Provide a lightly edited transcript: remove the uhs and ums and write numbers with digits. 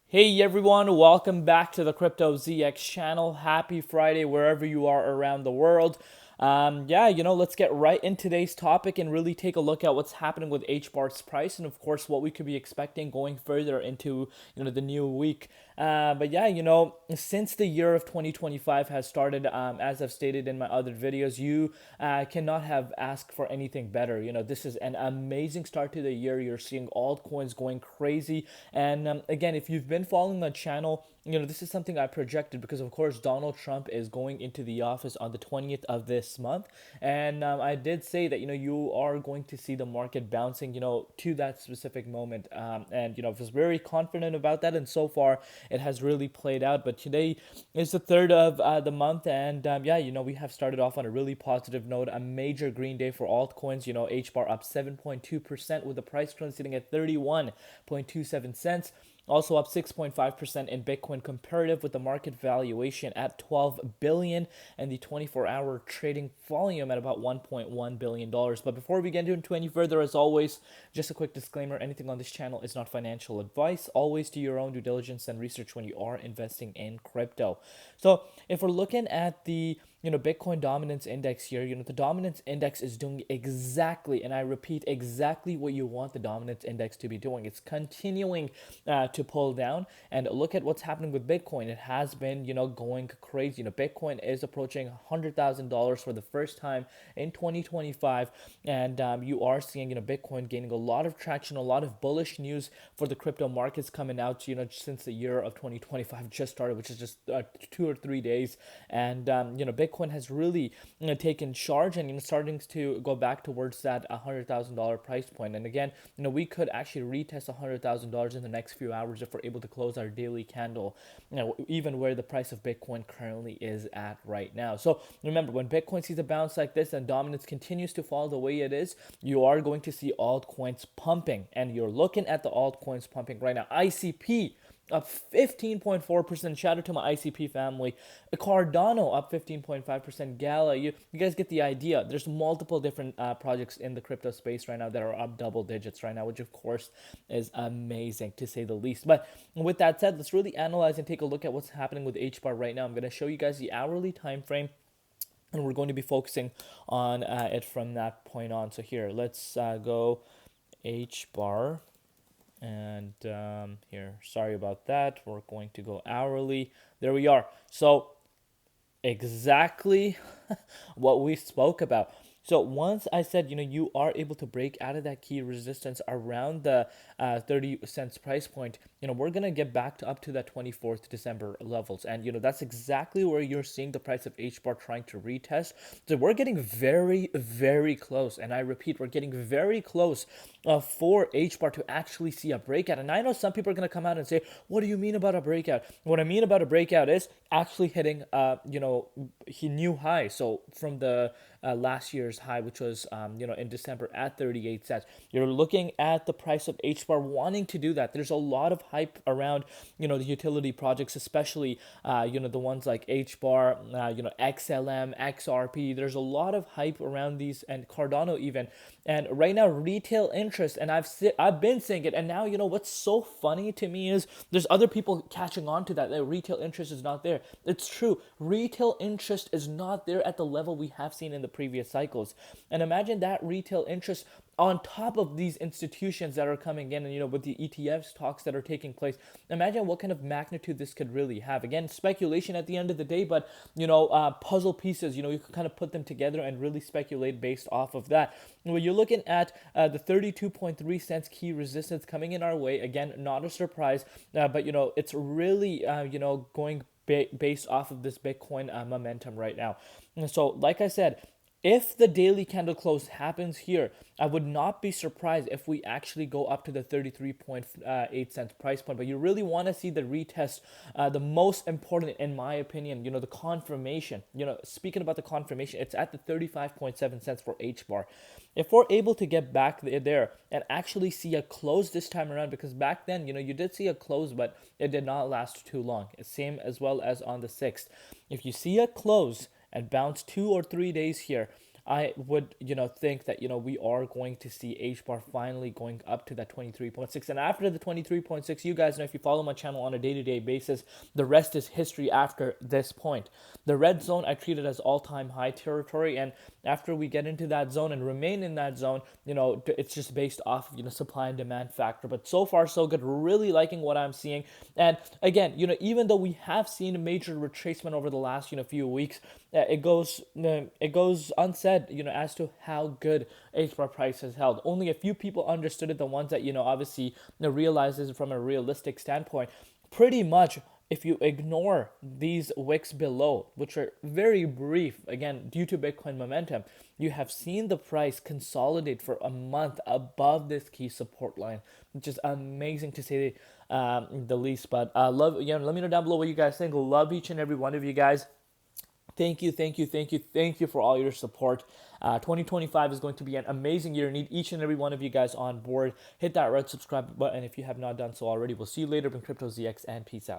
Hey everyone, welcome back to the Crypto ZX channel. Happy Friday wherever you are around the world. Let's get right into today's topic and really take a look at what's happening with Hbar's price and of course what we could be expecting going further into the new week. Since the year of 2025 has started, as I've stated in my other videos, you cannot have asked for anything better. This is an amazing start to the year. You're seeing altcoins going crazy, and again, if you've been following the channel, this is something I projected because, of course, Donald Trump is going into the office on the 20th of this month. And I did say that, you are going to see the market bouncing, to that specific moment. I was very confident about that. And so far, it has really played out. But today is the 3rd of the month. And we have started off on a really positive note, a major green day for altcoins. HBAR up 7.2% with the price currently sitting at 31.27 cents. Also up 6.5% in Bitcoin comparative with the market valuation at $12 billion and the 24-hour trading volume at about $1.1 billion. But before we get into any further, as always, just a quick disclaimer, anything on this channel is not financial advice. Always do your own due diligence and research when you are investing in crypto. So if we're looking at the Bitcoin dominance index here, the dominance index is doing exactly, and I repeat, exactly what you want the dominance index to be doing. It's continuing to pull down, and look at what's happening with Bitcoin. It has been, going crazy. Bitcoin is approaching $100,000 for the first time in 2025, and you are seeing, Bitcoin gaining a lot of traction, a lot of bullish news for the crypto markets coming out, since the year of 2025 just started, which is just 2 or 3 days, and Bitcoin has really taken charge and starting to go back towards that $100,000 price point. And again, we could actually retest $100,000 in the next few hours if we're able to close our daily candle, even where the price of Bitcoin currently is at right now. So remember, when Bitcoin sees a bounce like this and dominance continues to fall the way it is, you are going to see altcoins pumping, and you're looking at the altcoins pumping right now. ICP up 15.4%. Shout out to my ICP family. Cardano up 15.5%. Gala, you guys get the idea. There's multiple different projects in the crypto space right now that are up double digits right now, which of course is amazing to say the least. But with that said, let's really analyze and take a look at what's happening with HBAR right now. I'm going to show you guys the hourly time frame, and we're going to be focusing on it from that point on. So here, let's go HBAR. And here, sorry about that. We're going to go hourly. There we are. So exactly what we spoke about. So once I said, you are able to break out of that key resistance around the 30 cents price point, we're going to get back to up to that 24th December levels. And, that's exactly where you're seeing the price of HBAR trying to retest. So we're getting very, very close. And I repeat, we're getting very close for HBAR to actually see a breakout. And I know some people are going to come out and say, what do you mean about a breakout? What I mean about a breakout is actually hitting, new high. So from the last year's high, which was, in December at 38 cents. You're looking at the price of HBAR wanting to do that. There's a lot of hype around, the utility projects, especially, the ones like HBAR, XLM, XRP. There's a lot of hype around these, and Cardano even. And right now, retail interest, and I've been saying it, and now, what's so funny to me is there's other people catching on to that retail interest is not there. It's true. Retail interest is not there at the level we have seen in the previous cycles. And imagine that retail interest on top of these institutions that are coming in, and with the ETFs talks that are taking place, imagine what kind of magnitude this could really have. Again, speculation at the end of the day, but puzzle pieces, you can kind of put them together and really speculate based off of that. When you're looking at the 32.3 cents key resistance coming in our way, again, not a surprise, but it's really going based off of this Bitcoin momentum right now. And so, like I said, if the daily candle close happens here, I would not be surprised if we actually go up to the 33.8 cents price point. But you really want to see the retest, the most important, in my opinion, the confirmation. Speaking about the confirmation, it's at the 35.7 cents for HBAR. If we're able to get back there and actually see a close this time around, because back then, you did see a close, but it did not last too long. Same as well as on the 6th. If you see a close and bounce 2 or 3 days here, I would, think that, we are going to see Hbar finally going up to that 23.6. And after the 23.6, you guys know, if you follow my channel on a day-to-day basis, the rest is history after this point. The red zone I treat it as all-time high territory, and after we get into that zone and remain in that zone, it's just based off, supply and demand factor. But so far so good. Really liking what I'm seeing. And again, even though we have seen a major retracement over the last, few weeks, it goes unsaid, as to how good HBAR price has held. Only a few people understood it. The ones that, obviously, realize this from a realistic standpoint. Pretty much, if you ignore these wicks below, which are very brief, again, due to Bitcoin momentum, you have seen the price consolidate for a month above this key support line, which is amazing to say the least. But love, let me know down below what you guys think. Love each and every one of you guys. Thank you for all your support. 2025 is going to be an amazing year. I need each and every one of you guys on board. Hit that red subscribe button if you have not done so already. We'll see you later in Crypto ZX, and peace out.